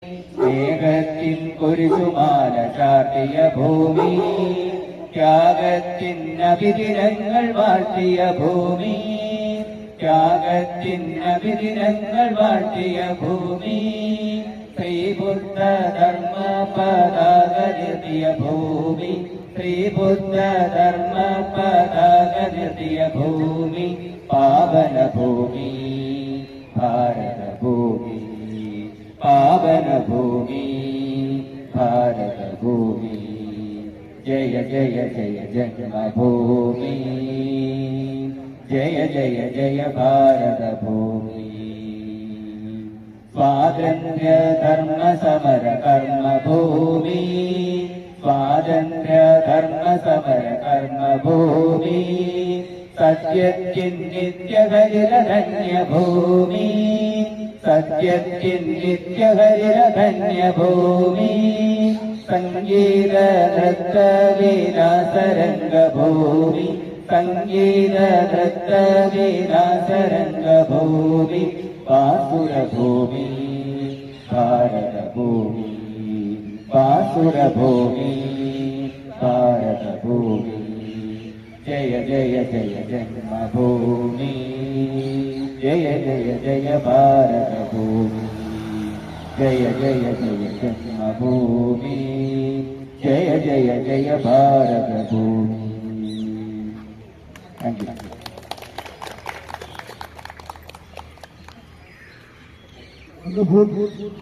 സ്നേഹത്തിൻ കുരിശുമാല ചാർത്തിയ ഭൂമി, ത്യാഗത്തിൻ അഭിദിനങ്ങൾ വാഴ്ത്തിയ ഭൂമി, ത്യാഗത്തിൻ അഭിദിനങ്ങൾ വാഴ്ത്തിയ ഭൂമി, ശ്രീബുദ്ധ ധർമ്മ പതാകനിർത്തിയ ഭൂമി, ശ്രീബുദ്ധ ധർമ്മ പതാകനിർത്തിയ ഭൂമി, പാവന ഭൂമി ഭാരത ഭൂമി, പാവന ഭൂമി ഭാരത ഭൂമി, ജയ ജയ ജയ ജന്മഭൂമി, ജയ ജയ ജയ ഭാരത ഭൂമി. സ്വാതന്ത്ര്യ ധർമ്മ സമര കർമ്മഭൂമി, സ്വാതന്ത്ര്യ ധർമ്മ സമര കർമ്മഭൂമി, സത്യത്തിൻ നിത്യഹരിതധന്യഭൂമി, സത്യത്തിൻ നിത്യഹരിതധന്യഭൂമി, സംഗീത നൃത്ത വിലാസരംഗഭൂമി, സംഗീത നൃത്ത വിലാസരംഗഭൂമി, ബാസുരഭൂമി ഭാരത ഭൂമി, ബാസുരഭൂമി ഭാരത ഭൂമി, ജയ ജയ ജയ ജന്മഭൂമി, ജയ ജയ ജയ ഭാരത ഭൂമി, ജയ ജയ ജയ ജന്മഭൂമി, ജയ ജയ ജയ ഭാരത ഭൂമി. Thank you.